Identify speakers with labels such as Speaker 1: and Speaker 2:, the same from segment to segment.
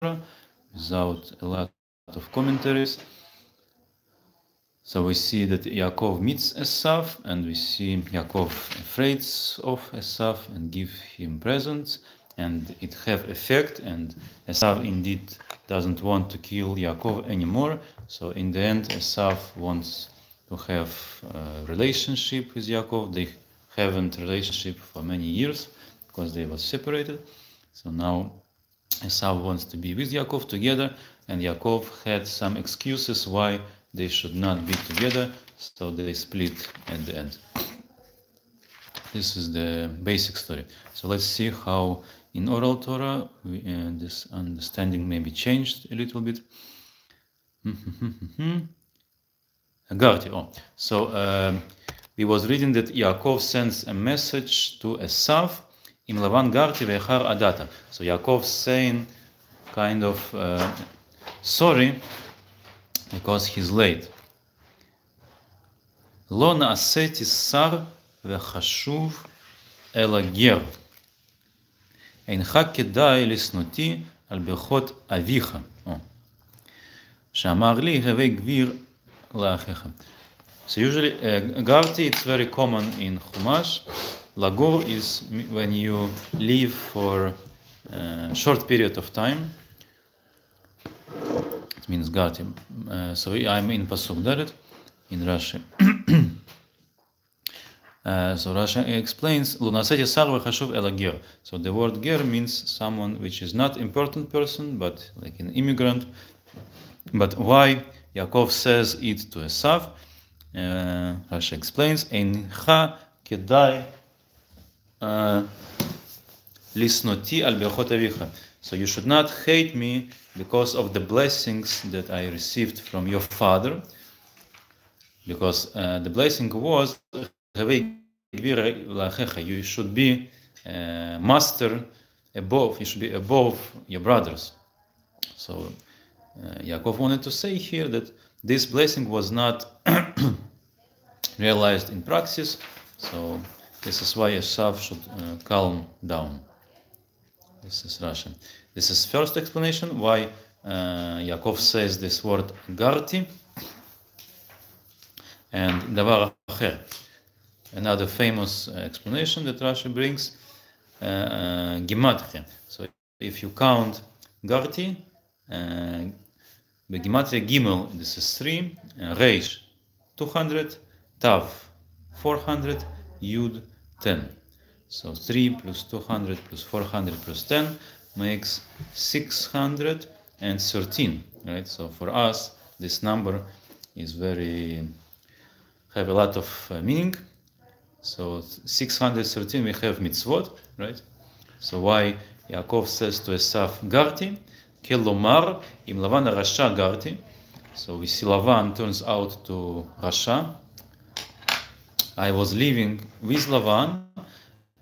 Speaker 1: without a lot of commentaries. So we see that Yaakov meets Esav, and we see Yaakov afraid of Esav and give him presents, and it have effect, and Esav indeed doesn't want to kill Yaakov anymore. So in the end, Esav wants to have a relationship with Yaakov. They haven't relationship for many years because they were separated. So now Esav wants to be with Yaakov together, and Yaakov had some excuses why they should not be together, so they split at the end. This is the basic story. So let's see how in oral Torah this understanding may be changed a little bit. So we was reading that Yaakov sends a message to Esav, Im Lavan garti ve'echar adata. So Yaakov saying kind of sorry because he's late. Lo na'aseti sar ve'chashuv ela ger. Eincha kedai lisnuti al berchot avicha. She'amar li hevei gvir la'achecha. So usually, garti, it's very common in Chumash. Lagor is when you live for a short period of time. It means garti. So I'm in Pasuk Dalet, in Rashi. So Rashi explains, Lunaseti sar v'chashuv ela ger. So the word ger means someone which is not important person, but like an immigrant. But why Yaakov says it to Esav? Rashi explains, Eincha kedai lisnoti al berchot avicha. So you should not hate me because of the blessings that I received from your father. Because the blessing was, you should be master above, you should be above your brothers. So Yaakov wanted to say here that this blessing was not realized in practice, so this is why Esav should calm down. This is Rashi. This is first explanation why Yaakov says this word garti. And davar acher, another famous explanation that Rashi brings, gematria. So if you count garti, the gematria gimel, this is 3, reish 200, tav 400, yud 10. So 3 plus 200 plus 400 plus 10 makes 613. Right. So for us, this number is have a lot of meaning. So 613 we have mitzvot, right? So why Yaakov says to Esav garti, kelomar im Lavan rasha garti. So we see Lavan turns out to Rasha. I was living with Lavan,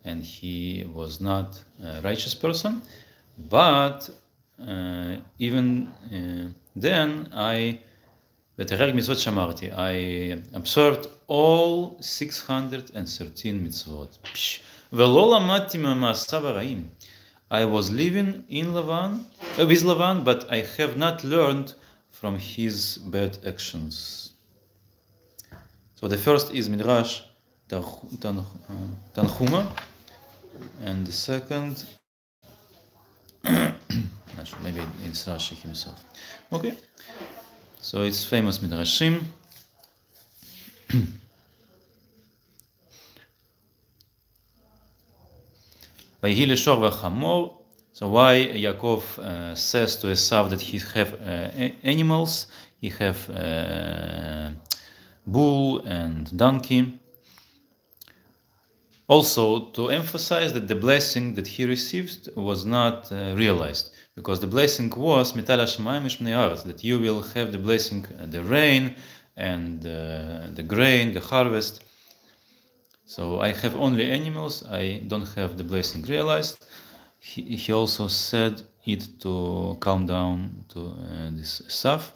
Speaker 1: and he was not a righteous person, but even then I observed all 613 mitzvot. I was living in with Lavan, but I have not learned from his bad actions. So the first is Midrash Tanchuma, and the second, maybe it's Rashi himself. Okay. So it's famous midrashim. So why Yaakov says to Esav that he have animals, he have bull and donkey. Also to emphasize that the blessing that he received was not realized. Because the blessing was that you will have the blessing, the rain and the grain, the harvest. So I have only animals. I don't have the blessing realized. He also said it to calm down to this Esav.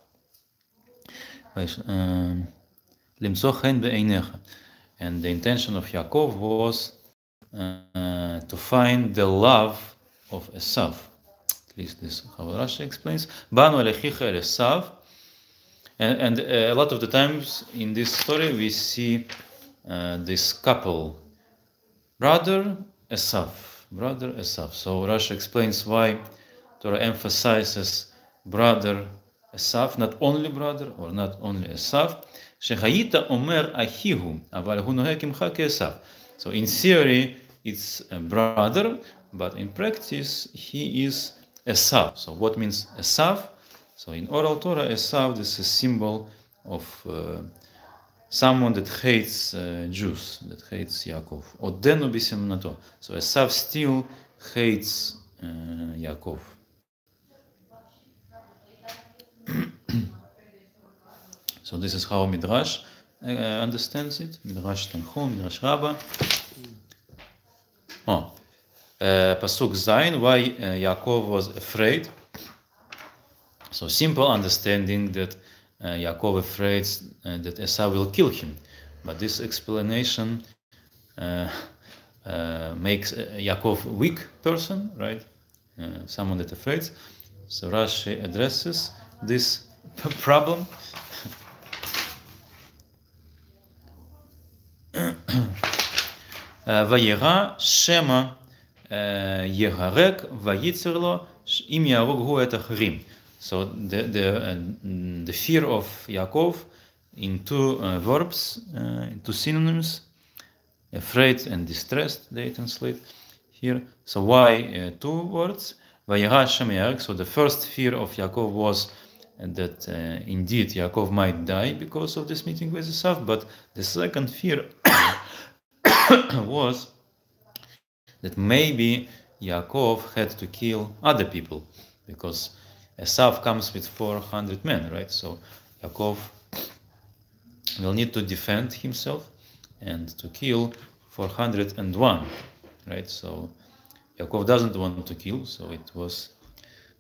Speaker 1: And the intention of Yaakov was to find the love of Esav. At least this is how Rashi explains. Banu elechicha el Esav. And a lot of the times in this story we see this couple, brother Esav. So Rashi explains why Torah emphasizes brother Esav, not only brother or not only Esav. Shechayita omer ahihu, aval hu nohek imcha ke'Esav. So in theory it's a brother, but in practice he is Esav. So what means Esav? So in oral Torah, Esav, this is a symbol of someone that hates Jews, that hates Yaakov. Odenu b'simnato. So Esav still hates Yaakov. So this is how Midrash understands it. Midrash Tanchum, Midrash Rabbah. Pasuk Zayin, why Yaakov was afraid. So simple understanding that Yaakov afraid that Esau will kill him, but this explanation makes Yaakov a weak person, right? Someone that afraid. So Rashi addresses this problem. Vayera Shema Yeharek Vayitzer lo im Yarog hu et acharim. So the fear of Yaakov in two verbs, in two synonyms, afraid and distressed, they translate here. So why two words? Vayera Shem Yarek. So the first fear of Yaakov was that indeed Yaakov might die because of this meeting with Esav, but the second fear was that maybe Yaakov had to kill other people, because Esav comes with 400 men, right? So Yaakov will need to defend himself and to kill 401, right? So Yaakov doesn't want to kill, so it was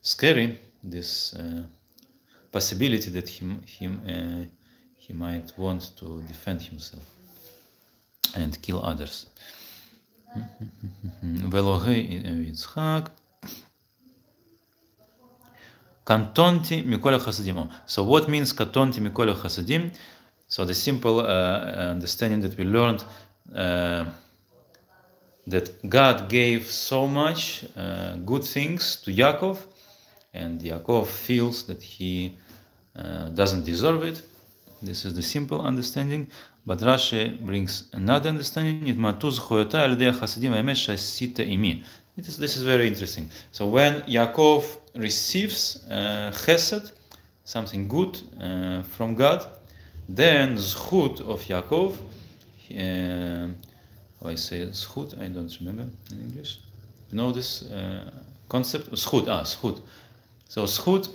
Speaker 1: scary, this possibility that he might want to defend himself and kill others. Kantonti mikol chasadim. So what means kantonti mikol chasadim? So the simple understanding that we learned that God gave so much good things to Yaakov, and Yaakov feels that he doesn't deserve it. This is the simple understanding. But Rashi brings another understanding. This is very interesting. So when Yaakov receives chesed, something good from God, then zchut of Yaakov, how I say zchut, I don't remember in English. You know this concept? Zchut, zchut. So zchut,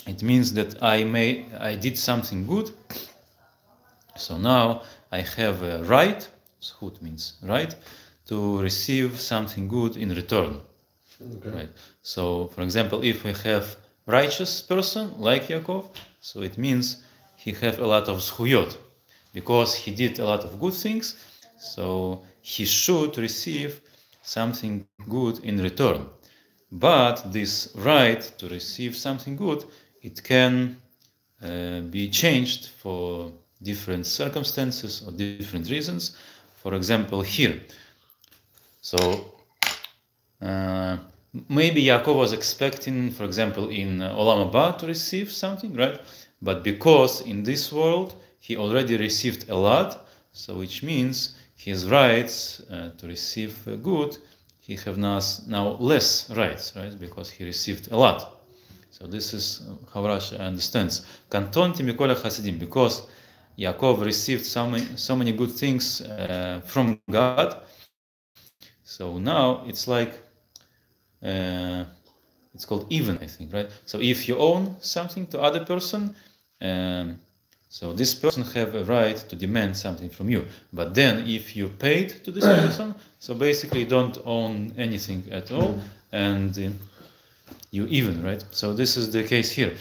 Speaker 1: it means that I did something good. So now I have a right, zchut means right, to receive something good in return. Okay. Right. So, for example, if we have righteous person like Yaakov, so it means he have a lot of zchuyot, because he did a lot of good things, so he should receive something good in return. But this right to receive something good, it can be changed for different circumstances or different reasons. For example, here. So maybe Yaakov was expecting, for example, in Olam Haba to receive something, right? But because in this world he already received a lot, so which means his rights to receive good, he have now less rights, right? Because he received a lot. So this is how Rashi understands. Kantonti mikol chasadim, because Yaakov received so many good things from God. So now it's like it's called even, I think, right? So if you own something to other person, so this person have a right to demand something from you. But then if you paid to this person, so basically you don't own anything at all, and you even, right? So this is the case here.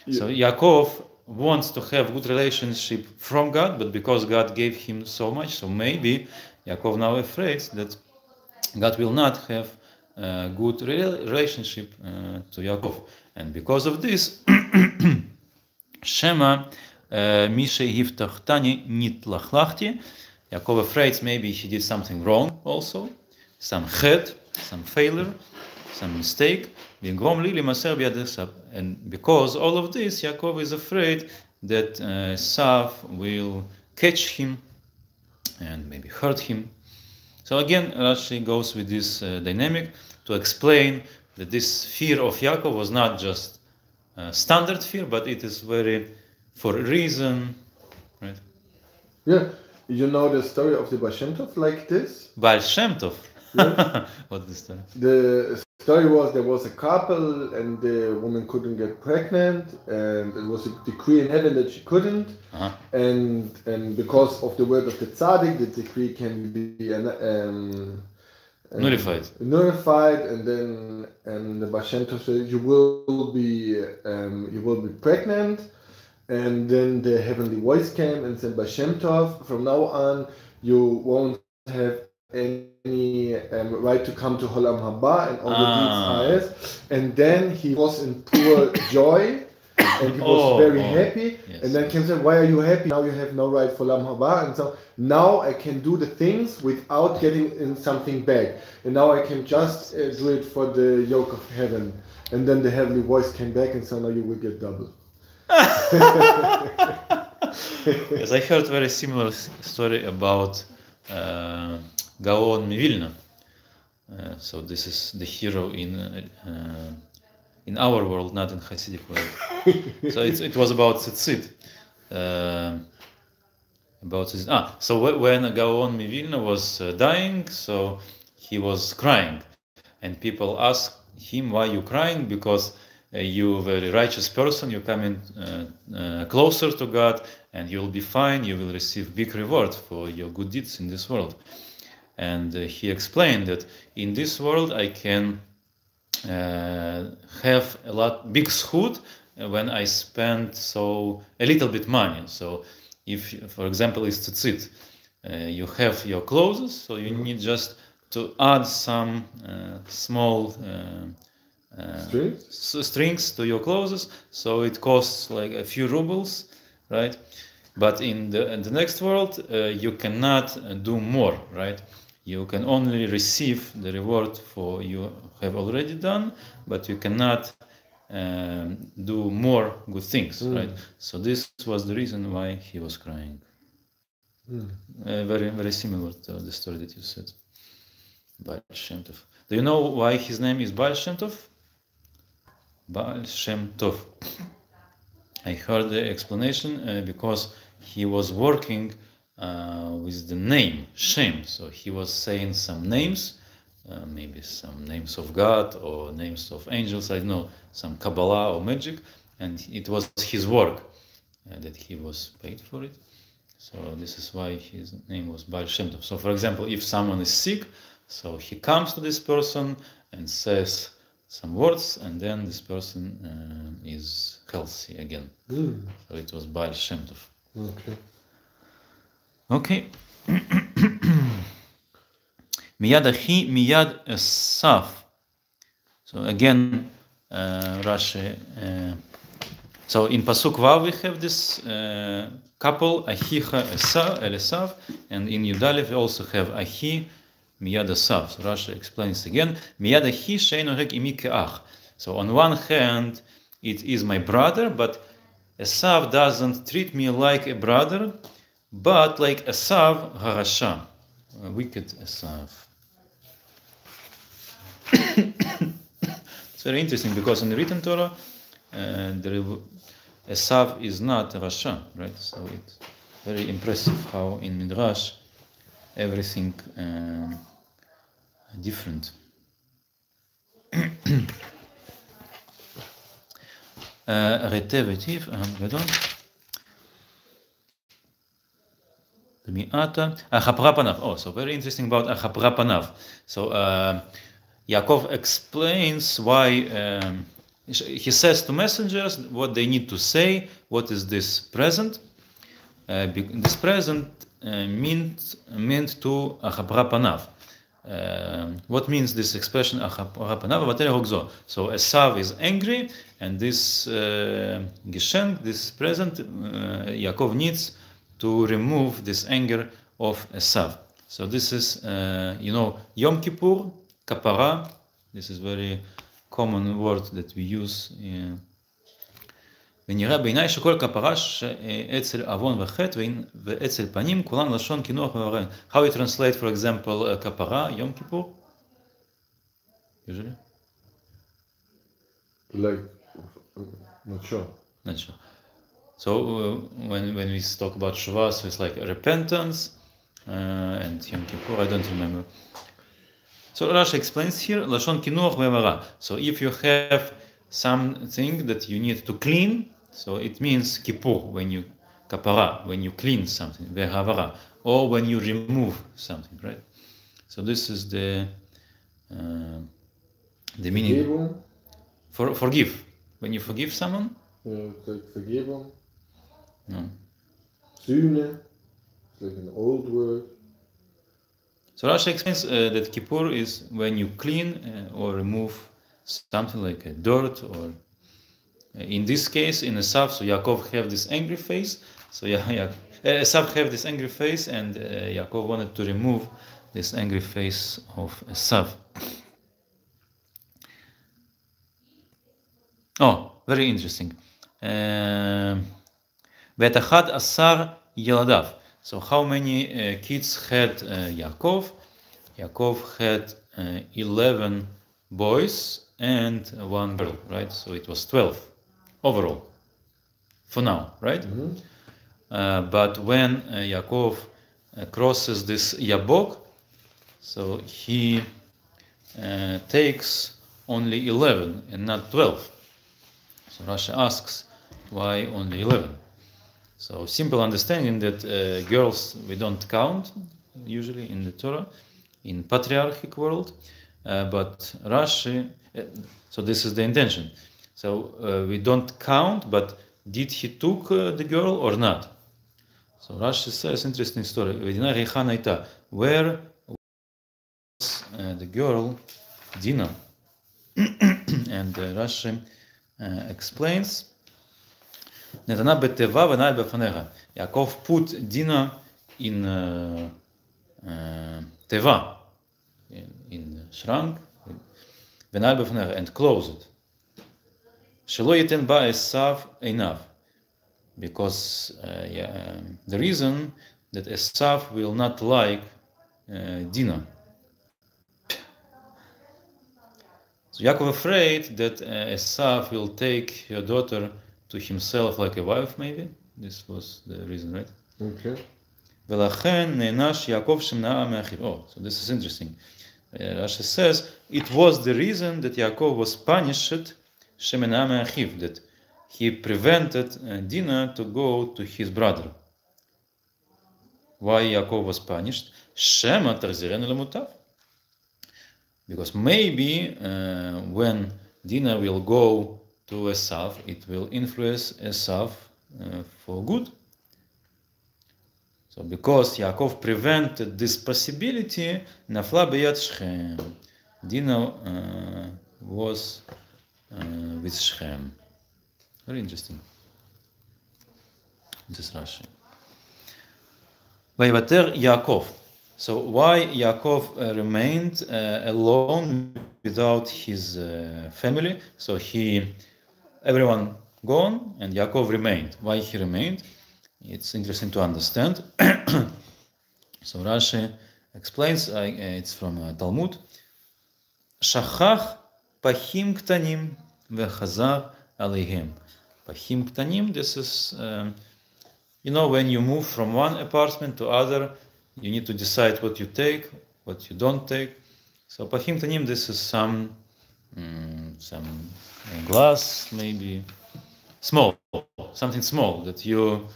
Speaker 1: Yeah. So Yaakov wants to have good relationship from God, but because God gave him so much, so maybe Yaakov now afraid that God will not have good relationship to Yaakov. And because of this, Shema Misha Hiftachtani Nitlachlachti. Yaakov afraid maybe he did something wrong also, some chet, some failure, some mistake. And because all of this, Yaakov is afraid that Esav will catch him and maybe hurt him. So again, Rashi goes with this dynamic to explain that this fear of Yaakov was not just standard fear, but it is very for a reason, right?
Speaker 2: Yeah, you know the story of the Baal Shem Tov like this?
Speaker 1: Baal Shem Tov.
Speaker 2: Yeah.
Speaker 1: What's the story?
Speaker 2: The story was there was a couple and the woman couldn't get pregnant, and it was a decree in heaven that she couldn't, and because of the word of the tzaddik, the decree can be nullified, and then the Baal Shem Tov said you will be pregnant, and then the heavenly voice came and said, Baal Shem Tov, from now on you won't have any right to come to Olam Haba, and all the deeds are his. And then he was in pure joy, and he was very happy. Yes. And then Kim said, why are you happy? Now you have no right for Olam Haba. And so now I can do the things without getting in something back. And now I can just do it for the yoke of heaven. And then the heavenly voice came back and said, now you will get double.
Speaker 1: Yes, I heard very similar story about Gaon Mivilna. So this is the hero in our world, not in Hasidic world. So it was about tzitzit. So when Gaon Mivilna was dying, so he was crying, and people asked him, "Why you crying?" Because you very righteous person, you coming closer to God, and you will be fine. You will receive big reward for your good deeds in this world. And he explained that in this world I can have big schut when I spend a little bit money. So if, for example, it's tzitzit, you have your clothes, so you need just to add some small strings to your clothes, so it costs like a few rubles, right? But in the next world, you cannot do more, right? You can only receive the reward for you have already done, but you cannot do more good things, right? So this was the reason why he was crying. Very, very similar to the story that you said. Baal Shem Tov. Do you know why his name is Baal Shem Tov? Baal Shem Tov. I heard the explanation because he was working with the name Shem. So he was saying some names, maybe some names of God or names of angels, I don't know, some Kabbalah or magic, and it was his work that he was paid for it. So this is why his name was Baal Shem Tov. So for example, if someone is sick, so he comes to this person and says some words, and then this person is healthy again. So it was Baal Shem Tov. Okay. Miyad Achi, Miyad Esav. So again, Rashi. So in Pasuk Vav we have this couple, Achicha Esav, and in Yudalev we also have Achi Miyad Esav. So Rashi explains again, Miyad Achi she'eino heg imi ke'ach. So on one hand, it is my brother, but Esav doesn't treat me like a brother, but like Esav Harasha, wicked Esav. It's very interesting because in the written Torah, Esav is not Rasha, right? So it's very impressive how in Midrash everything different. Oh, so very interesting about Achapra Panav. So Yaakov explains why he says to messengers what they need to say. What is this present? This present meant to Achapra Panav. what means this expression? So Esav is angry, and this geschenk, this present, Yaakov needs to remove this anger of Esav. So this is, Yom Kippur, kapara. This is very common word that we use. ונראה בעיניי שכל כפרה שאצל עוון וחטא ואצל פנים כולן לשון קינוח ומרן. How you translate, for example, כפרה, יום כיפור? Usually?
Speaker 2: Like, not sure.
Speaker 1: Not sure. So when we talk about Shuvah, so it's like repentance and Yom Kippur, I don't remember. So Rashi explains here, לשון קינוח ומרן. So if you have something that you need to clean, so it means kippur, when you kapara, when you clean something, vehavara, or when you remove something, right? So this is the meaning. Forgive. When you forgive someone.
Speaker 2: It's like Vergebung.
Speaker 1: No.
Speaker 2: Sühne. It's like an old word.
Speaker 1: So Rashi explains that kippur is when you clean or remove something like a dirt, or in this case, in Esav, so Yaakov have this angry face. So Esav have this angry face, and Yaakov wanted to remove this angry face of Esav. Oh, very interesting. Ve'etachad asar yeladav. So how many kids had Yaakov? Yaakov had 11 boys and one girl, right? So it was 12 overall for now, right? Mm-hmm. But when Yaakov crosses this Yabok, so he takes only 11 and not 12. So Rashi asks, why only 11? So simple understanding that girls we don't count usually in the Torah, in patriarchic world, but Rashi, so this is the intention. So we don't count, but did he took the girl or not? So Rashi says interesting story. Where was the girl Dinah? And Rashi explains. Yaakov put Dinah in teva, in the shrunk, and closed it. Because the reason that Esav will not like Dinah. So Yaakov afraid that Esav will take her daughter to himself like a wife, maybe. This was the reason, right?
Speaker 2: Okay.
Speaker 1: Oh, so this is interesting. Rashi says it was the reason that Yaakov was punished, that he prevented Dinah to go to his brother. Why Yaakov was punished? Because maybe when Dinah will go to Esav, it will influence Esav for good. So because Yaakov prevented this possibility, Nafla beyad Shechem. Dinah was with Shechem. Very interesting. This is Rashi. Vayivater Yaakov. So why Yaakov remained alone without his family? So everyone gone, and Yaakov remained. Why he remained? It's interesting to understand. So Rashi explains, it's from Talmud. Shachach pachim ktanim vechazar aleihem. Pachim ktanim, this is, when you move from one apartment to other, you need to decide what you take, what you don't take. So pachim ktanim, this is some glass, maybe something small that you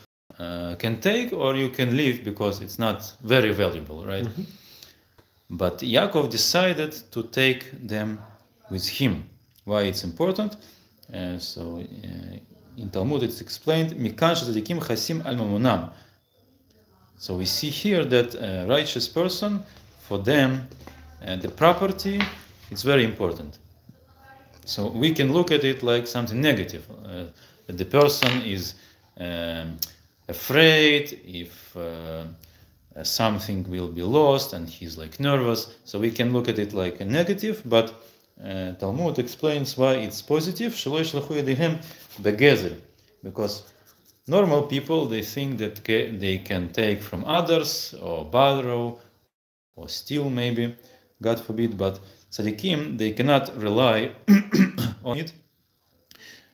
Speaker 1: can take or you can leave because it's not very valuable, right? Mm-hmm. But Yaakov decided to take them with him. Why it's important? So in Talmud it's explained, Mikan shezadikim chasim al mamonam. So we see here that a righteous person, for them, the property, it's very important. So we can look at it like something negative. That the person is afraid if something will be lost and he's like nervous. So we can look at it like a negative, but Talmud explains why it's positive. Because normal people, they think that they can take from others or borrow or steal maybe, God forbid, but tzaddikim, they cannot rely on it.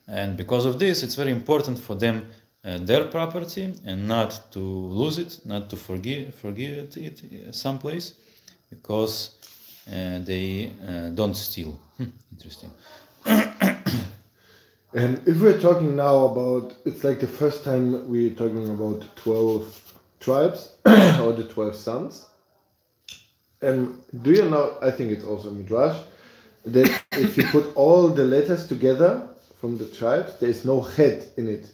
Speaker 1: And because of this, it's very important for them their property and not to lose it, not to forget it someplace, because they don't steal. Interesting.
Speaker 2: And if we're talking now about, it's like the first time we're talking about 12 tribes or the 12 sons. And do you know, I think it's also Midrash, that if you put all the letters together from the tribes, there is no head in it.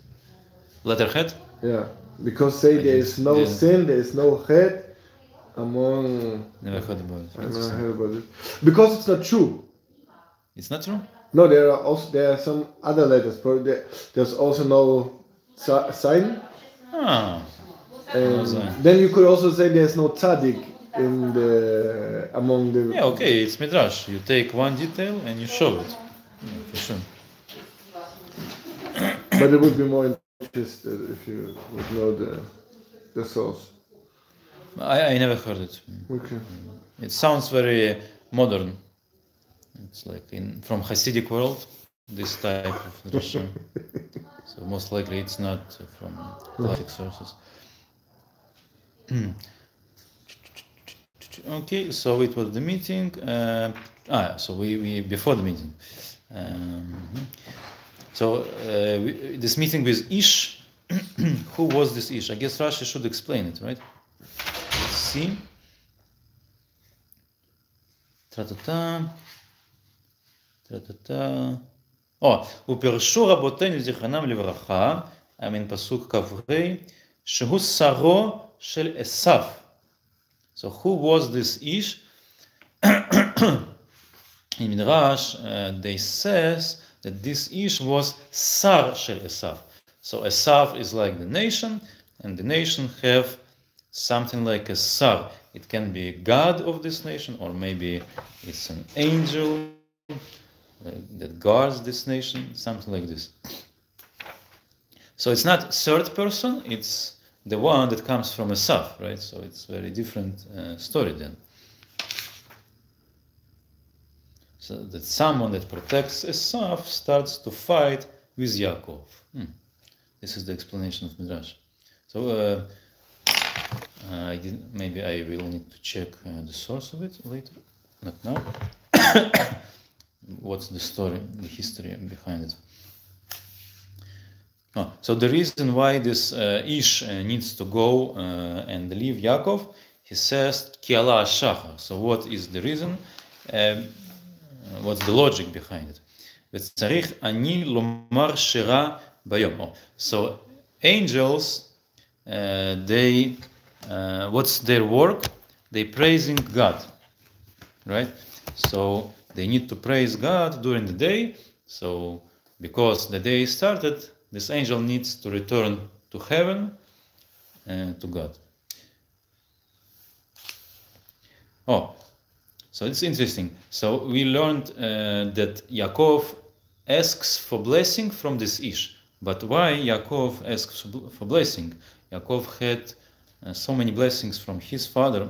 Speaker 1: Letterhead?
Speaker 2: Yeah, because say there is no sin, there is no head among...
Speaker 1: Never heard about it.
Speaker 2: I never heard about it. Because it's not true.
Speaker 1: It's not true?
Speaker 2: No, there are some other letters. There's also no sign. And then you could also say there's no tzaddik among the...
Speaker 1: Yeah, okay, it's Midrash. You take one detail and you show it. Yeah, for sure.
Speaker 2: But it would be more interesting if you would know the source.
Speaker 1: I never heard it.
Speaker 2: Okay.
Speaker 1: It sounds very modern. It's like from Hasidic world, this type of Rashi. So most likely it's not from classic sources. Okay, so it was the meeting. So we before the meeting. This meeting with Ish. Who was this Ish? I guess Rashi should explain it, right? Let's see. ופרשו רבותינו זיכרונם לברכה, מן פסוק כ"ה, שהוא שרו של עשיו. So who was this Ish? In Midrash, they says that this Ish was Sar shel Esav. So Esav is like the nation, and the nation have something like a Sar. It can be a god of this nation, or maybe it's an angel that guards this nation, something like this. So it's not third person, it's the one that comes from Esav, right? So it's very different story then. So that someone that protects Esav starts to fight with Yaakov. This is the explanation of Midrash. So maybe I will need to check the source of it later, not now. What's the story, the history behind it? So the reason why this Ish needs to go and leave Yaakov, he says, Ki ala shachar. So what is the reason? What's the logic behind it? וצריך אני לומר שירה ביום. So angels, they, what's their work? They praising God, right? So they need to praise God during the day. So because the day started, this angel needs to return to heaven and to God. So it's interesting. So we learned that Yaakov asks for blessing from this Ish. But why Yaakov asks for blessing? Yaakov had so many blessings from his father.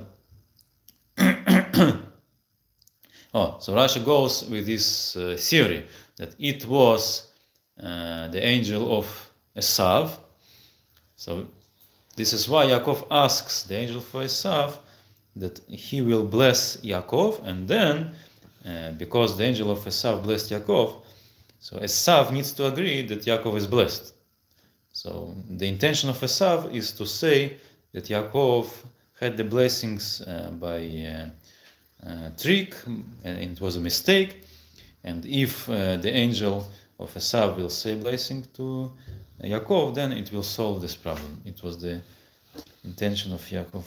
Speaker 1: So Rashi goes with this theory that it was the angel of Esav. So this is why Yaakov asks the angel for Esav that he will bless Yaakov, and then because the angel of Esav blessed Yaakov, so Esav needs to agree that Yaakov is blessed. So the intention of Esav is to say that Yaakov had the blessings by trick, and it was a mistake, and if the angel of Esav will say blessing to Yaakov, then it will solve this problem. It was the intention of Yaakov.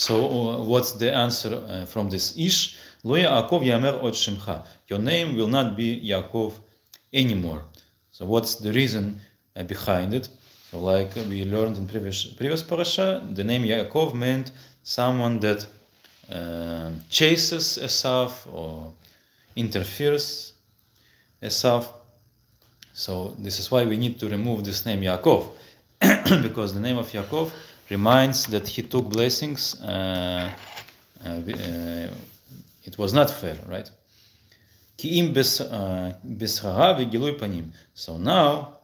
Speaker 1: So what's the answer from this? Ish lo Yaakov yamer od shemcha. Your name will not be Yaakov anymore. So what's the reason behind it? So like we learned in previous parasha, the name Yaakov meant someone that chases Esav or interferes Esav. So this is why we need to remove this name Yaakov, because the name of Yaakov reminds that he took blessings. It was not fair, right? So now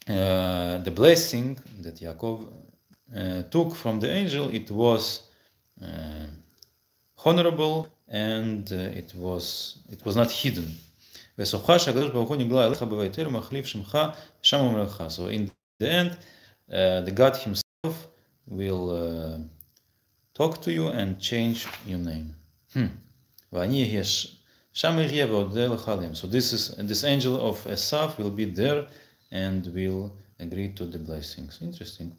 Speaker 1: the blessing that Yaakov took from the angel, it was honorable and it was not hidden. So in the end, the God himself will talk to you and change your name. So this angel of Esav will be there and will agree to the blessings. Interesting.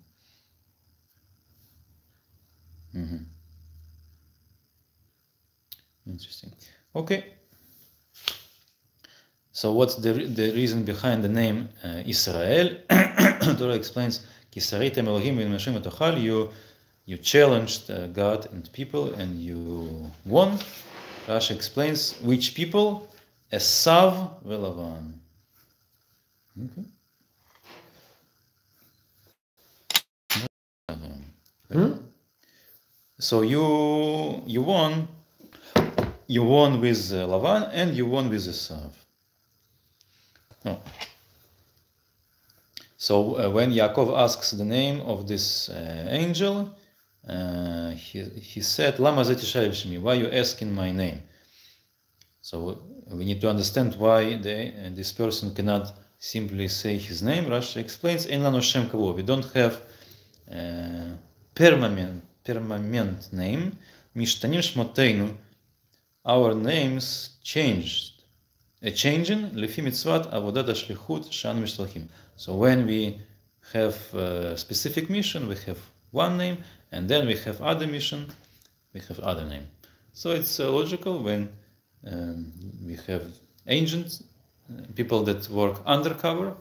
Speaker 1: Interesting. Okay. So what's the reason behind the name Israel? Torah explains, you challenged God and people and you won. Rashi explains which people? Esav velavan. Okay. So you won with Lavan and you won with Esav. Oh. So when Yaakov asks the name of this angel, he said, "Lama zeti shmi? Why are you asking my name?" So we need to understand why this person cannot simply say his name. Rashi explains, "Ein lanu shem kavod." We don't have permanent name. Mishtanim shmoteinu. Our names changing lefi mitzvat avodat hashlichut she'anu mishtalchim. So when we have a specific mission, we have one name, and then we have other mission, we have other name. So it's logical when we have ancient people that work undercover,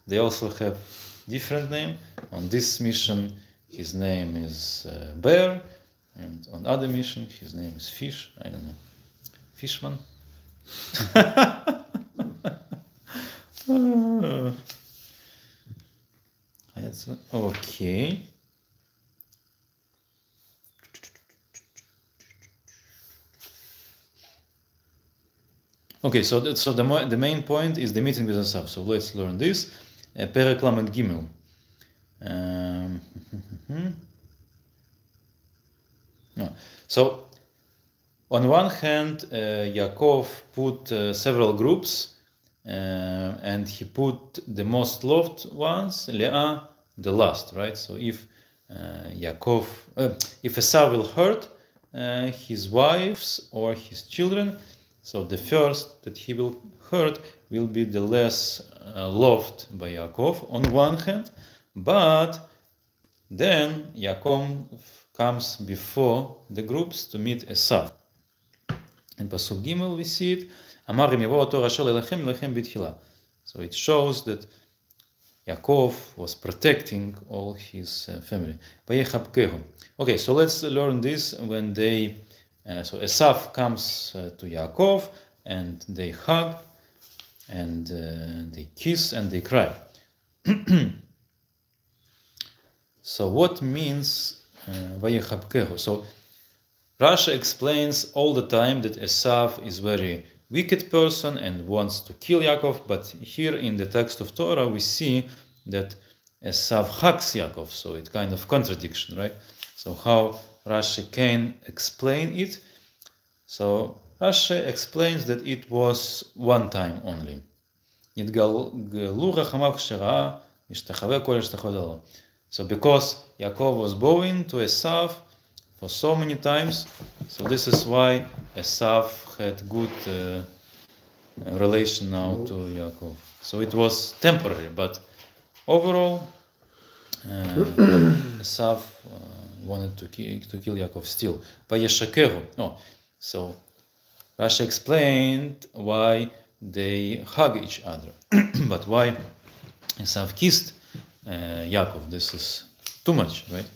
Speaker 1: they also have different name. On this mission, his name is Bear, and on other mission, his name is Fish. I don't know, Fishman. Okay. Okay, so the main point is the meeting with Esav. So let's learn this. Perek Lamed Gimel. So on one hand, Yaakov put several groups, and he put the most loved ones, Leah, the last, right? So if if Esav will hurt his wives or his children, so the first that he will hurt will be the less loved by Yaakov on one hand, but then Yaakov comes before the groups to meet Esav. In Pasuk Gimel we see it. So it shows that Yaakov was protecting all his family. Okay, so let's learn this when so Esav comes to Yaakov and they hug and they kiss and they cry. So what means vayichabkehu? So Rashi explains all the time that Esav is very wicked person and wants to kill Yaakov, but here in the text of Torah we see that Esav hugs Yaakov, so it's kind of contradiction, right? So how Rashi can explain it? So Rashi explains that it was one time only. So because Yaakov was bowing to Esav for so many times, so this is why Esav had good relation now to Yaakov. So it was temporary, but overall Esav wanted to kill Yaakov still. Vayishakehu. Oh, so Rashi explained why they hug each other, but why Esav kissed Yaakov? This is too much, right?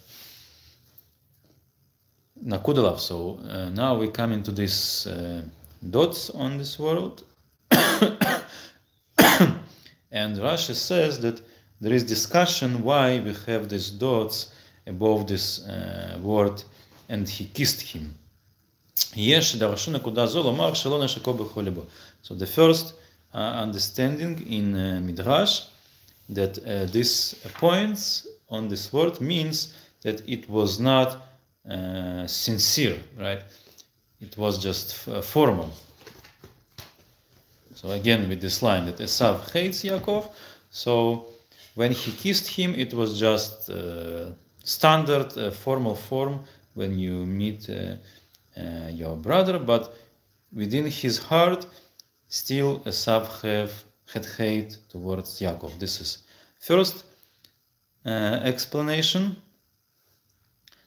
Speaker 1: Nakudalav. So now we come into these dots on this world, and Rashi says that there is discussion why we have these dots above this word, and he kissed him. So the first understanding in Midrash that these points on this word means that it was not sincere, right? It was just formal. So again, with this line that Esav hates Yaakov, so when he kissed him, it was just standard formal form when you meet your brother, but within his heart, still Esav had hate towards Yaakov. This is first explanation.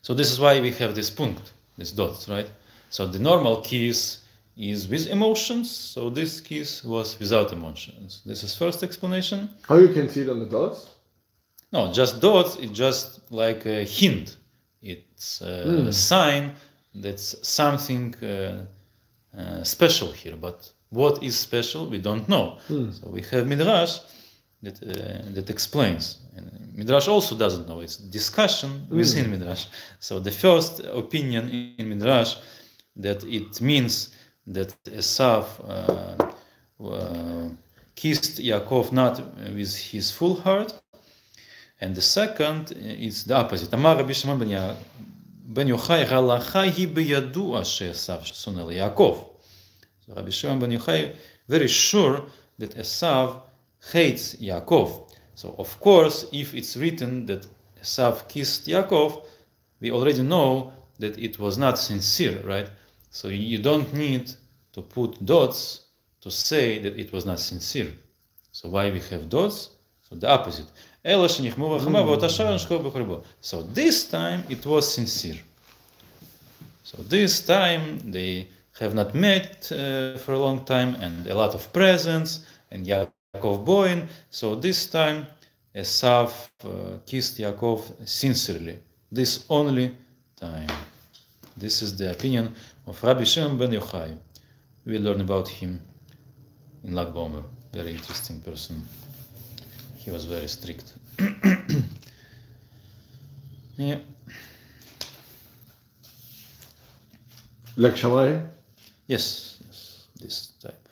Speaker 1: So this is why we have this punct, this dots, right? So the normal kiss is with emotions, so this kiss was without emotions. This is first explanation.
Speaker 2: How you can see it on the dots?
Speaker 1: No, just dots, it's just like a hint. It's a sign that's something special here, but what is special, we don't know. So we have Midrash that explains. And Midrash also doesn't know. It's discussion within Midrash. So the first opinion in Midrash that it means that Esav kissed Yaakov not with his full heart, and the second is the opposite. Amar Rabbi Shimon ben Yochai halacha hi beyadua she'Esav sonel Yaakov. So Rabbi Shimon ben Yochai very sure that Esav hates Yaakov. So of course, if it's written that Esav kissed Yaakov, we already know that it was not sincere, right? So you don't need to put dots to say that it was not sincere. So why we have dots? So the opposite. So this time it was sincere. So this time they have not met for a long time, and a lot of presents, and Yaakov born. So this time Esav kissed Yaakov sincerely. This only time. This is the opinion of Rabbi Shimon ben Yochai. We learn about him in Lag BaOmer. Very interesting person. He was very strict. Yeah.
Speaker 2: Like Shammai?
Speaker 1: Yes, this type.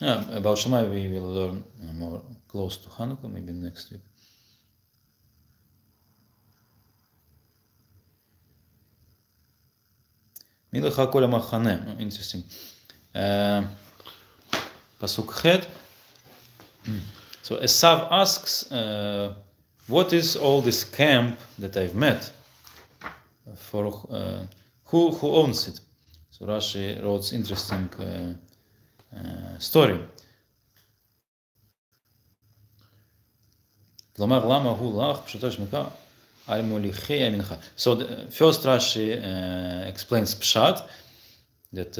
Speaker 1: Yeah, about Shammai we will learn more close to Hanukkah, maybe next week. Milcha kol hamachane. Interesting. Pasuk Chet. So Esav asks, what is all this camp that I've met? For who owns it? So Rashi wrote interesting story. כלומר, למה הוא לך, פשוטו של מקרא, על מוליכי ימינך. So the first Rashi explains Pshat, that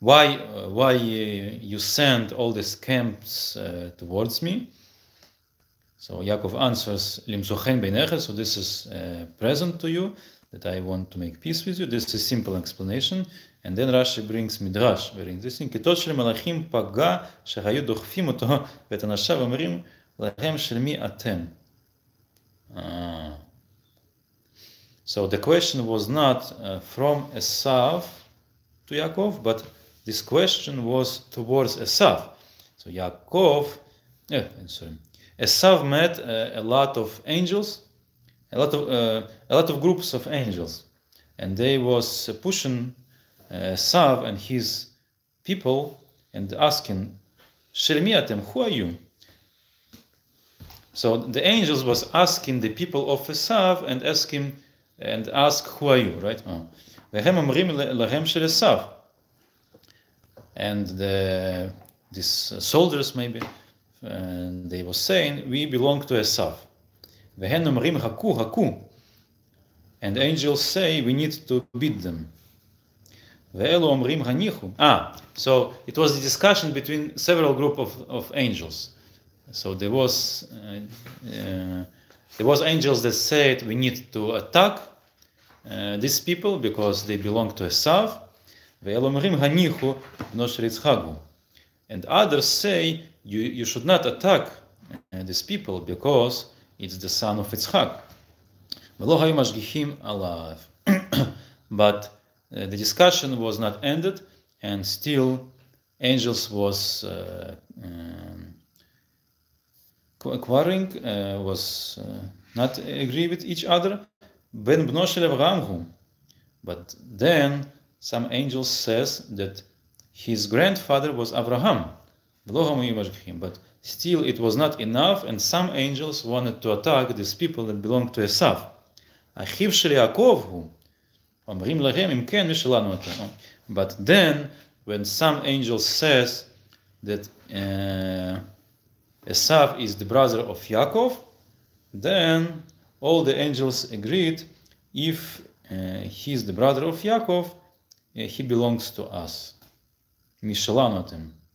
Speaker 1: why you send all these camps towards me. So Yaakov answers, Limzochen beinecha, so this is present to you, that I want to make peace with you. This is a simple explanation. And then Rashi brings Midrash, very interesting. כתות של מלאכים פגע שהיו דוחפים אותו ואת אנשיו אומרים להם של מי אתם. So the question was not from Esav to Yaakov, but this question was towards Esav. So Esav met a lot of angels, a lot of groups of angels, and they was pushing Esav and his people and asking, "Shel mi atem? Who are you?" So the angels was asking the people of Esav and ask, "Who are you?" Right? Vehem omrim lahem shel Esav. And these soldiers maybe and they were saying, we belong to Esav. Vehen omrim haku haku. And angels say, we need to beat them. Ve'elu omrim hanichu. So it was a discussion between several group of angels. So there was angels that said we need to attack these people because they belong to Esav. And others say you should not attack these people because it's the son of Yitzchak. But the discussion was not ended, and still angels was quarreling, was not agree with each other. But then some angels says that his grandfather was Abraham. But still it was not enough, and some angels wanted to attack these people that belong to Esav. But then when some angels says that Esav is the brother of Yaakov, then all the angels agreed, if he is the brother of Yaakov, he belongs to us.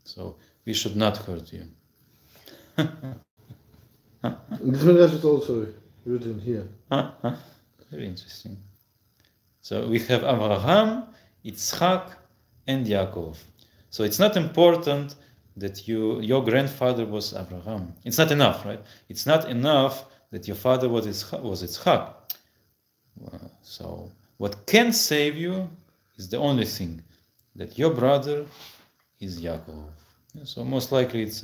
Speaker 1: So we should not hurt you.
Speaker 2: This Midrash is also written here.
Speaker 1: Very interesting. So we have Abraham, Yitzchak, and Yaakov. So it's not important that your grandfather was Abraham. It's not enough, right? It's not enough that your father was Yitzchak. So what can save you is the only thing, that your brother is Yaakov. So most likely it's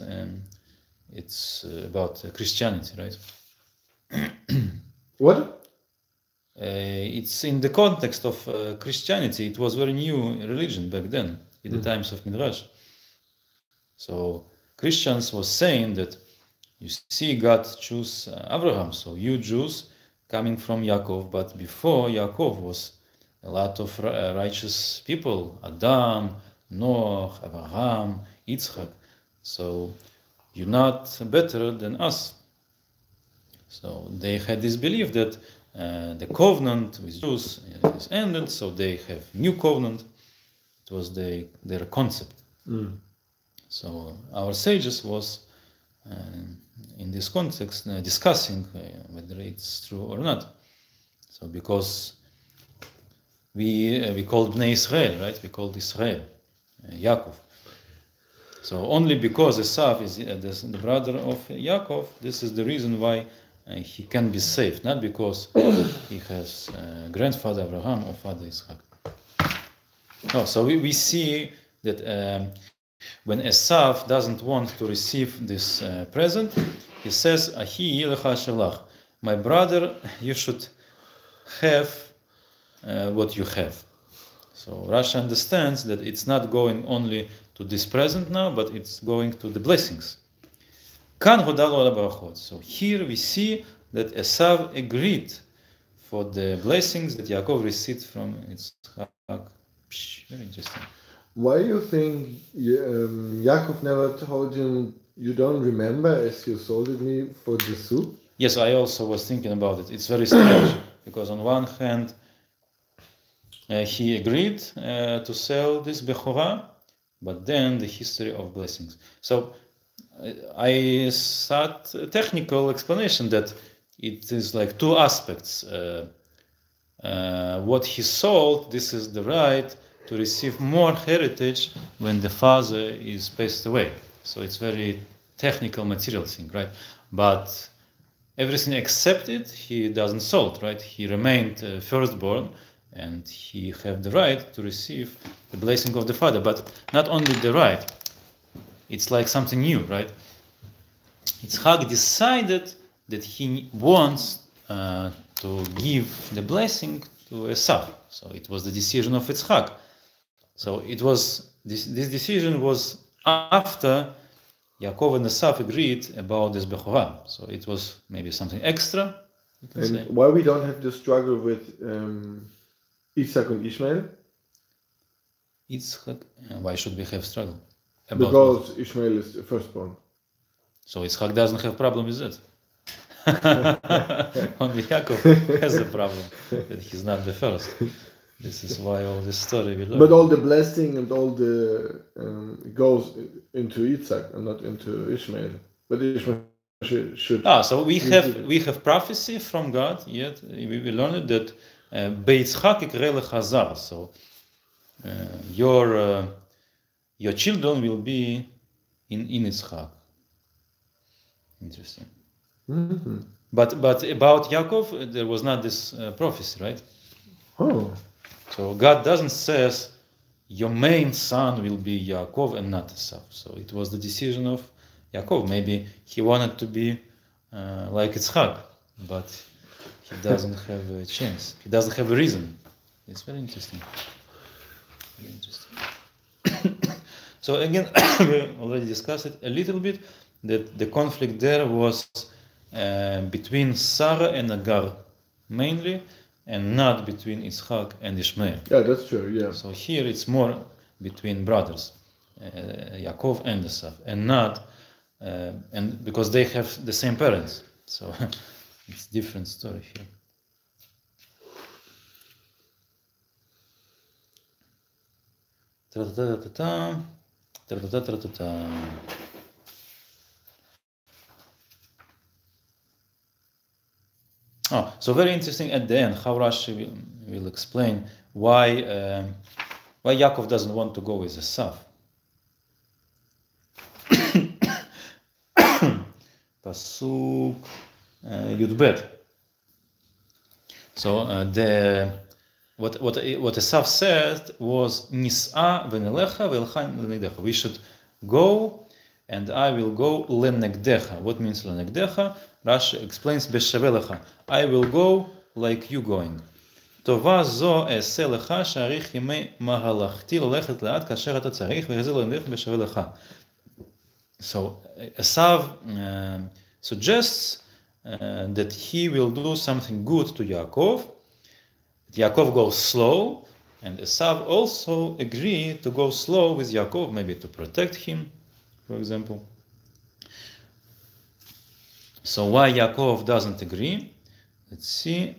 Speaker 1: about Christianity, right?
Speaker 2: What?
Speaker 1: It's in the context of Christianity. It was very new religion back then, in the times of Midrash. So Christians was saying that, you see, God chose Abraham, so you Jews coming from Yaakov, but before Yaakov was a lot of righteous people, Adam, Noah, Abraham, Yitzchak. So you're not better than us. So they had this belief that the covenant with Jews is ended, so they have new covenant. It was their concept. So our sages was in this context discussing whether it's true or not. So because we called Bnei Israel, right? We called Israel, Yaakov. So only because Esav is the brother of Yaakov, this is the reason why he can be saved, not because he has grandfather Abraham or father Yitzchak. No, so we see that when Esav doesn't want to receive this present, he says, "Ahi lecha shalach." My brother, you should have what you have. So Rashi understands that it's not going only to this present now, but it's going to the blessings. So here we see that Esav agreed for the blessings that Yaakov received from Yitzchak. Very interesting.
Speaker 2: Why do you think Yaakov never told him, you don't remember as you sold me for the soup?
Speaker 1: Yes, I also was thinking about it. It's very strange because on one hand, he agreed to sell this Bechorah, but then the history of blessings. So I thought a technical explanation that it is like two aspects. What he sold, this is the right to receive more heritage when the father is passed away. So it's very technical material thing, right? But everything except it, he doesn't sold, right? He remained firstborn, and he have the right to receive the blessing of the father. But not only the right, it's like something new, right? Yitzchak decided that he wants to give the blessing to Esav. So it was the decision of Yitzchak. So it was this decision was after Yaakov and Esav agreed about this Bechorah. So it was maybe something extra. You can say.
Speaker 2: Why we don't have to struggle with Isaac and Ishmael?
Speaker 1: Why should we have struggle?
Speaker 2: Because Ishmael is the firstborn.
Speaker 1: So Yitzchak doesn't have problem with that. Only Yaakov has a problem that he's not the first. This is why all this story we learn.
Speaker 2: But all the blessing and all the goes into Yitzhak and not into Ishmael. But Ishmael should.
Speaker 1: So we have prophecy from God. Yet we learned that Beitzchak ikrei lechazar. So your children will be in Yitzchak. Interesting.
Speaker 2: Mm-hmm.
Speaker 1: But about Yaakov, there was not this prophecy, right?
Speaker 2: Oh.
Speaker 1: So God doesn't say your main son will be Yaakov and not Esav. So it was the decision of Yaakov. Maybe he wanted to be like Yitzchak, but he doesn't have a chance. He doesn't have a reason. It's very interesting. Very interesting. So again, we already discussed it a little bit, that the conflict there was between Sarah and Agar, mainly, and not between Yitzchak and Ishmael.
Speaker 2: Yeah, that's true, yeah.
Speaker 1: So here it's more between brothers, Yaakov and Esav, and not, and because they have the same parents. So it's different story here. Ta-ta-ta-ta-ta. Ta-ta-ta-ta-ta-ta. So very interesting at the end how Rashi will explain why Yaakov doesn't want to go with Esav. Pasuk Yudbet. So what Esav said was Nis'a v'nelecha v'elcha l'negdecha. We should go, and I will go lenegdecha. What means lenegdecha? Rashi explains beshavelecha. I will go like you going. Tova zo e'aseh lecha she'arich yimei mahalachti l'lechet la'at kasher ata tzarich v'yazeh lenegdecha beshavelecha. So Esav suggests that he will do something good to Yaakov. Yaakov goes slow, and Esav also agreed to go slow with Yaakov, maybe to protect him, for example. So why Yaakov doesn't agree? Let's see.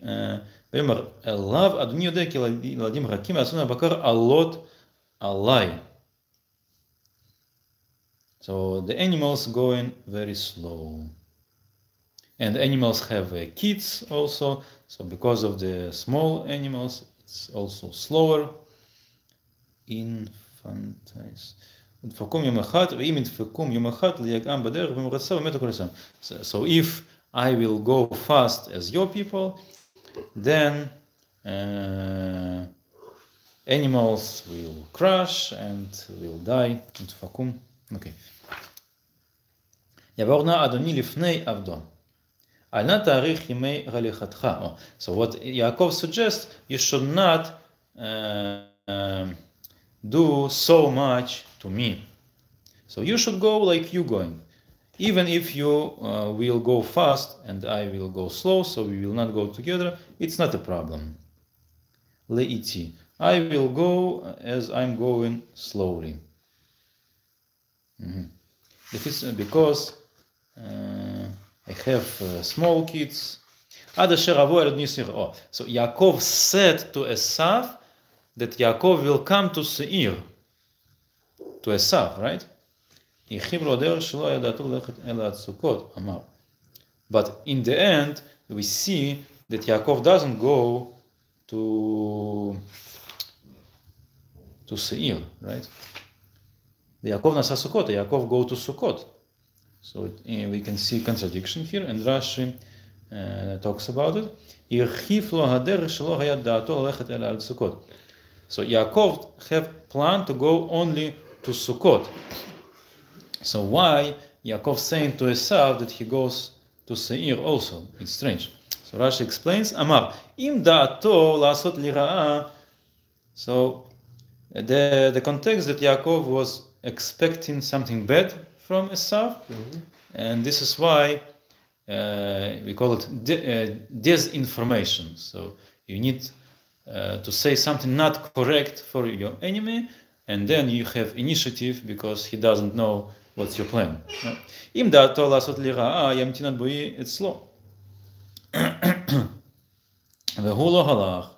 Speaker 1: So the animals going very slow. And animals have kids also. So because of the small animals, it's also slower. Infantize. So if I will go fast as your people, then animals will crash and will die. Okay. So what Yaakov suggests, you should not do so much to me. So you should go like you going. Even if you will go fast and I will go slow, so we will not go together, it's not a problem. Le'iti. I will go as I'm going slowly. This is because I have small kids. So Yaakov said to Esav that Yaakov will come to Seir, to Esav, right? But in the end, we see that Yaakov doesn't go to Seir, right? Yaakov nasa Sukkot, Yaakov go to Sukkot. So we can see contradiction here, and Rashi talks about it. So Yaakov have planned to go only to Sukkot. So why Yaakov saying to Esav that he goes to Seir also? It's strange. So Rashi explains, Amar, im da'ato la'asot lira'a. So the context that Yaakov was expecting something bad from Esav, and this is why we call it disinformation. So you need to say something not correct for your enemy, and then you have initiative because he doesn't know what's your plan? אם דעתו לעשות לי רעה, ימתין עד בואי אצלו. והוא לא הלך.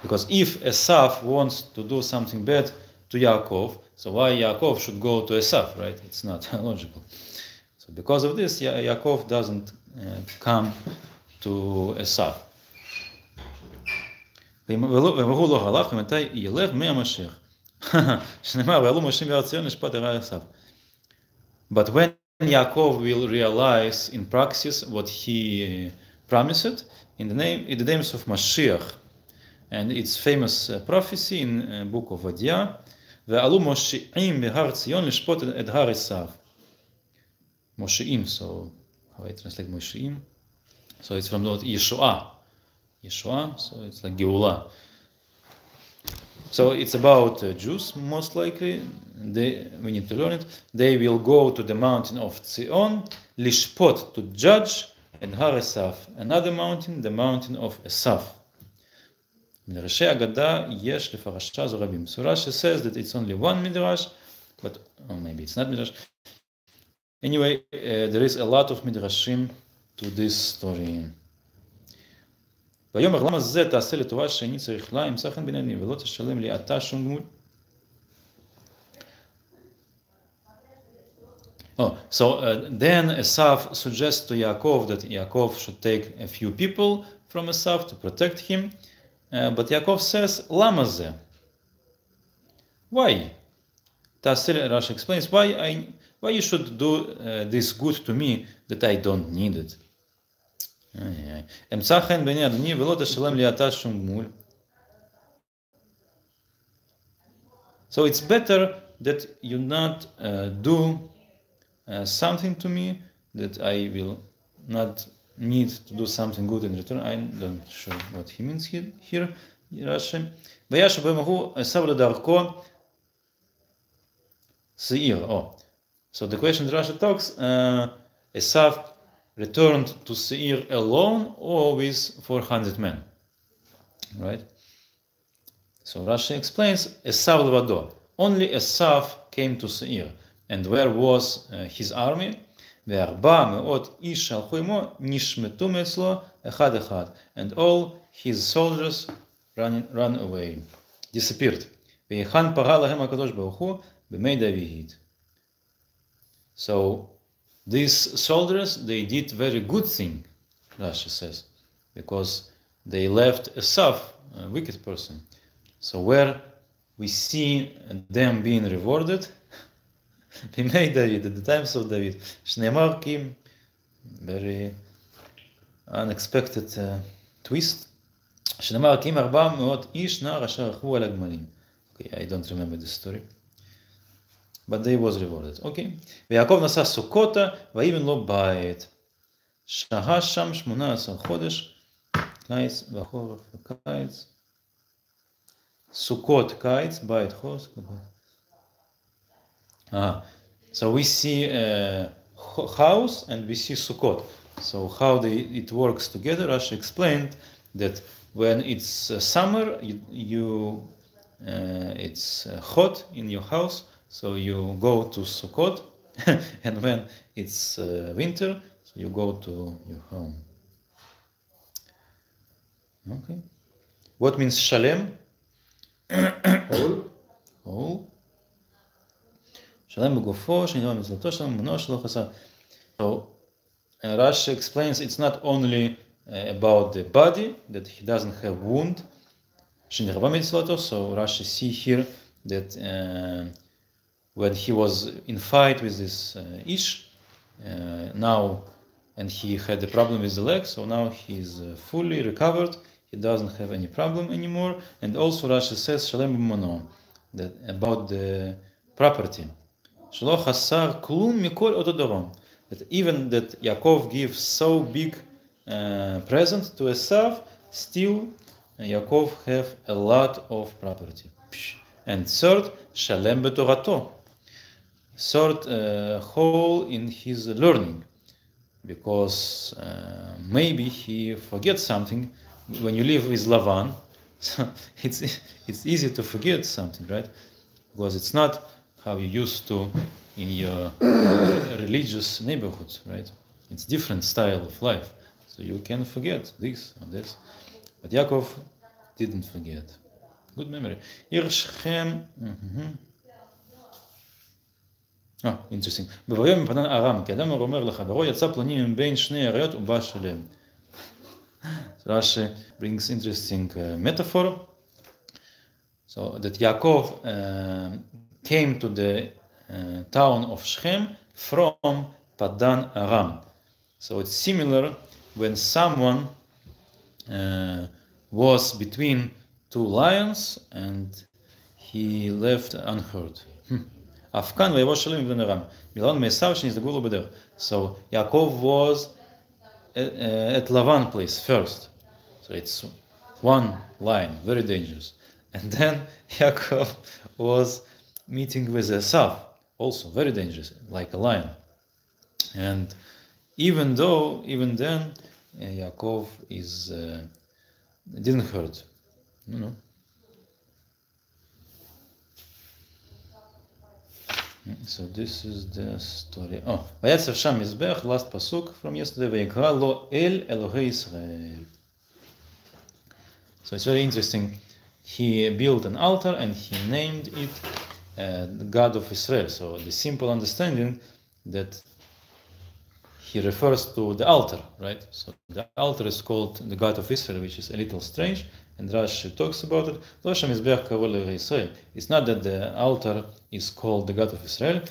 Speaker 1: Because if Esav wants to do something bad to Yaakov, so why Yaakov should go to Esav, right? It's not logical. So because of this, Yaakov doesn't come to Esav. והוא לא הלך, ומתי ילך מהמשיח. שנאמר, ועלו משה מהר ציון לשפוט הרע עשיו. But when Yaakov will realize in practice what he promised in the names of Mashiach, and its famous prophecy in book of Hodiah, ועלו מושיעים בהר ציון לשפוט את הר עשיו. מושיעים, so how I translate מושיעים? So it's from the word Yeshua. Yeshua, so it's like Geulah. So it's about Jews, most likely. We need to learn it. They will go to the mountain of Zion, Lishpot, to judge, and Har Esav, another mountain, the mountain of Esav. לראשי אגדה יש לפרשה זו רבים. So Rashi says that it's only one midrash, but maybe it's not midrash. Anyway, there is a lot of midrashim to this story. ויאמר למה זה תעשה לטובה שאיני צריך לה, ימצא חן בעיני ולא תשלם לי אתה שום גמול. So then Esav suggests to Yaakov that Yaakov should take a few people from Esav to protect him. But Yaakov says, lama ze? Why? Rashi explains, why you should do this good to me that I don't need it. אמצא חן בעיני אדוני ולא תשלם לי אתה שום גמול. So it's better that you not do something to me that I will not need to do something good in return. I'm not sure what he means here. Rashi. וישב בהם ההוא עשיו לדרכו שעיר. So the question that Rashi talks, Esav returned to Seir alone or with 400 men. Right? So Rashi explains, Esav levado. Only Esav came to Seir. And where was his army? ו400 איש הלכו עמו, נשמטו מאצלו אחד אחד. And all his soldiers ran away, disappeared. ויחן פרה להם הקדוש ברוך הוא במי דוד. So these soldiers, they did very good thing, Rashi says, because they left Esav, a wicked person. So where we see them being rewarded, בימי דוד, at the times of David, שנאמר כי, very unexpected twist, שנאמר כי 400 איש נער אשר רכבו על הגמלים. Okay, I don't remember this story. But they was rewarded. Okay. ויעקב נסע סוכותה, ויבן לו בית. שהה שם 18 חודש, קיץ וחורף וקיץ. סוכות קיץ, בית חורף. So we see a house and we see Sukkot. So how it works together, Rashi explained that when it's summer, it's hot in your house, so you go to Sukkot, and when it's winter, so you go to your home. Okay. What means shalem? Whole. שלם בגופו, שנראה מזלתו שלם, מנו שלא חסר. So Rashi explains it's not only about the body, that he doesn't have wound, שנרבה מזלתו. So Rashi see here that when he was in fight with this ish, now, and he had a problem with the leg, so now he's fully recovered, he doesn't have any problem anymore. And also Rashi says, שלם במנו, that about the property. שלא חסר כלום מכל אותו דרום. That even that Yaakov gives so big present to Esav, still Yaakov have a lot of property. And third, shalem betorato. Third, whole in his learning, because maybe he forgets something. When you live with Lavan, it's easy to forget something, right? Because it's not how you used to in your religious neighborhood, right? It's different style of life, so you can forget this or this. But Yaakov didn't forget. Good memory. Shechem. Interesting. בבוים מפנן ארם, כי אדם אומר לחברו, יצא פלוני מבין שני אריות ובא שלם. Rashi brings interesting metaphor. So that Yaakov came to the town of Shechem from Padan Aram. So it's similar when someone was between two lions and he left unhurt. Afkan ויבוא שלם מבן ארם. מלבן מעשיו שנזדגו לו בדרך. So Yaakov was at Lavan place first. So it's one line, very dangerous. And then Yaakov was meeting with Esav, also very dangerous, like a lion. And even then, Yaakov didn't hurt. No. So this is the story. ויצב שם מזבח, last pasuk from yesterday, ויקרא לו אל אלוהי ישראל. So it's very interesting. He built an altar and he named it the God of Israel. So the simple understanding that he refers to the altar, right? So the altar is called the God of Israel, which is a little strange, and Rashi talks about it. It's not that the altar is called the God of Israel,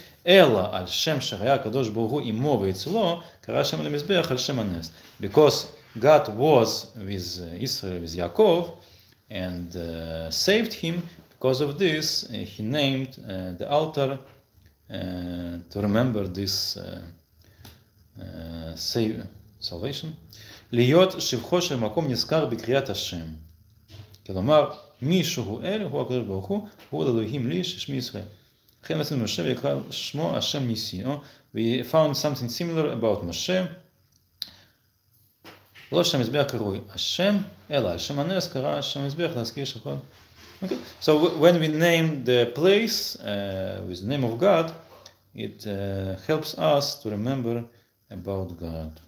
Speaker 1: because God was with Israel, with Yaakov, and saved him. Because of this, he named the altar to remember this salvation. להיות שבחו של מקום נזכר בקריאת השם. כלומר, מי שהוא אל, הוא הקדוש ברוך הוא, הוא אלוהים לי ששמי ישראל. לכן עשינו משה ויקרא שמו השם ניסי. We found something similar about משה. לא שם מזבח קרוי השם, אלא על שם הנס קרא שם מזבח להזכיר שכל. Okay. So when we name the place with the name of God, it helps us to remember about God.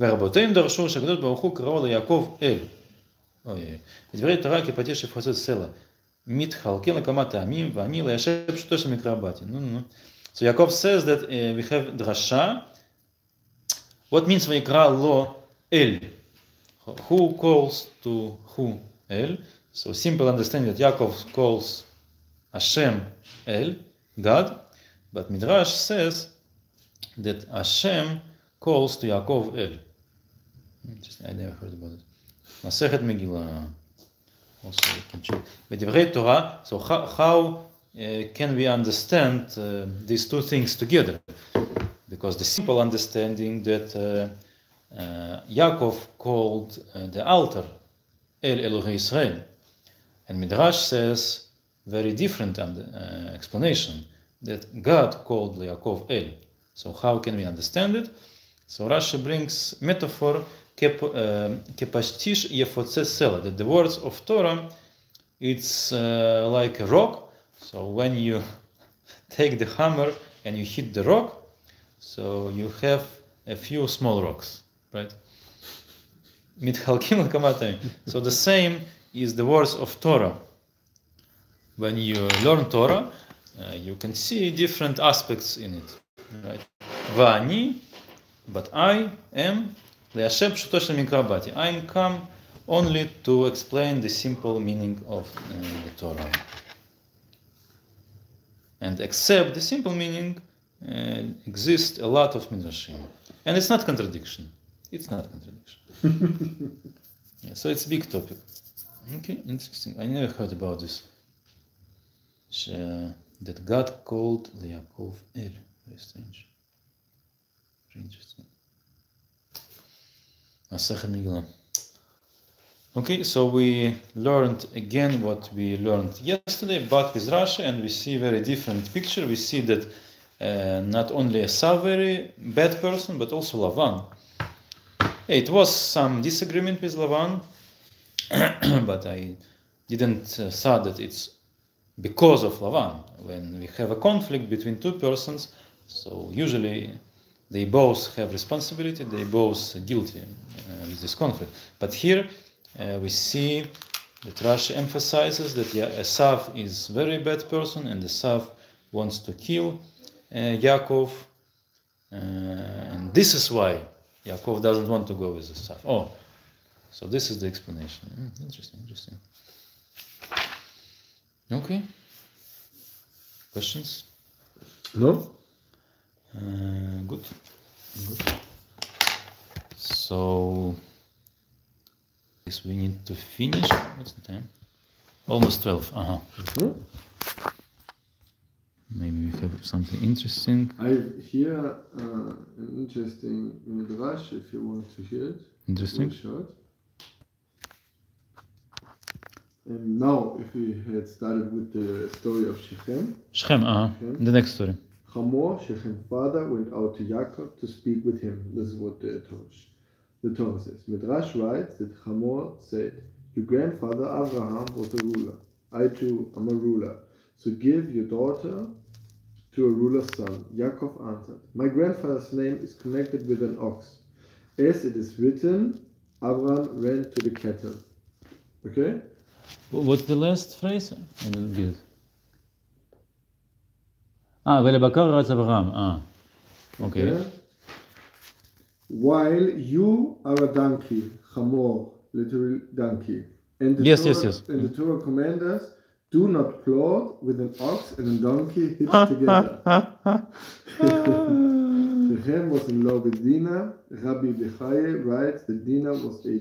Speaker 1: ורבותיהם דרשו שהקדוש ברוך הוא קראו ליעקב אל. דברי תורה כפתיח שפרצות סלע. מתחלקים לכמה טעמים, ואני ליישב פשוטו של מקרא באתי. So Yaakov says that we have drasha. What means ויקרא לו אל? Who calls to who? אל. So simple understanding that Yaakov calls Hashem El, God, but Midrash says that Hashem calls to Yaakov El. Interesting, I never heard about it. Masechet Megillah. Also, you can check. B'divrei Torah. So how can we understand these two things together? Because the simple understanding that Yaakov called the altar El Elohei Israel. And Midrash says very different explanation that God called Yaakov El. So how can we understand it? So Rashi brings metaphor kepashtish yefotze sela, that the words of Torah, it's like a rock. So when you take the hammer and you hit the rock, so you have a few small rocks, right? So the same is the words of Torah. When you learn Torah, you can see different aspects in it, right? Va'ani, but I am le'ashem pshuto shel mikra bati. I am come only to explain the simple meaning of the Torah. And except the simple meaning, exists a lot of midrashim, and it's not contradiction. It's not contradiction. Yeah, so it's a big topic. Okay, interesting. I never heard about this. That God called Yaakov El. Very strange. Very interesting. Masechet Megillah. Okay, so we learned again what we learned yesterday, but with Rashi, and we see a very different picture. We see that not only Esav very bad person, but also Lavan. It was some disagreement with Lavan, but I didn't thought that it's because of Lavan. When we have a conflict between two persons, so usually they both have responsibility, they both guilty with this conflict. But here we see that Rashi emphasizes that Esav is a very bad person, and Esav wants to kill Yaakov, and this is why Yaakov doesn't want to go with Esav. Oh, so this is the explanation. Interesting. Okay. Questions?
Speaker 2: No?
Speaker 1: Good. So, yes, we need to finish. What's the time? Almost 12.
Speaker 2: Mm-hmm.
Speaker 1: Maybe we have something interesting.
Speaker 2: I hear an interesting midrash, if you want to hear it.
Speaker 1: Interesting.
Speaker 2: Very short. And now, if we had started with the story of Shechem.
Speaker 1: The next story.
Speaker 2: Hamor, Shechem's father, went out to Yaakov to speak with him. This is what the Torah says. Midrash writes that Hamor said, "Your grandfather Abraham was a ruler. I too am a ruler. So give your daughter to a ruler's son." Yaakov answered, "My grandfather's name is connected with an ox. As it is written, Abraham ran to the cattle." Okay?
Speaker 1: What's the last phrase? I didn't get it. ולבקר רץ אברהם. Okay.
Speaker 2: While you are a donkey, Hamor, literal donkey. And the
Speaker 1: Yes.
Speaker 2: And the Torah commands us, do not plot with an ox and a donkey hitched together. Shechem was in law with Dinah. Rabbi Bechaye writes that Dinah was a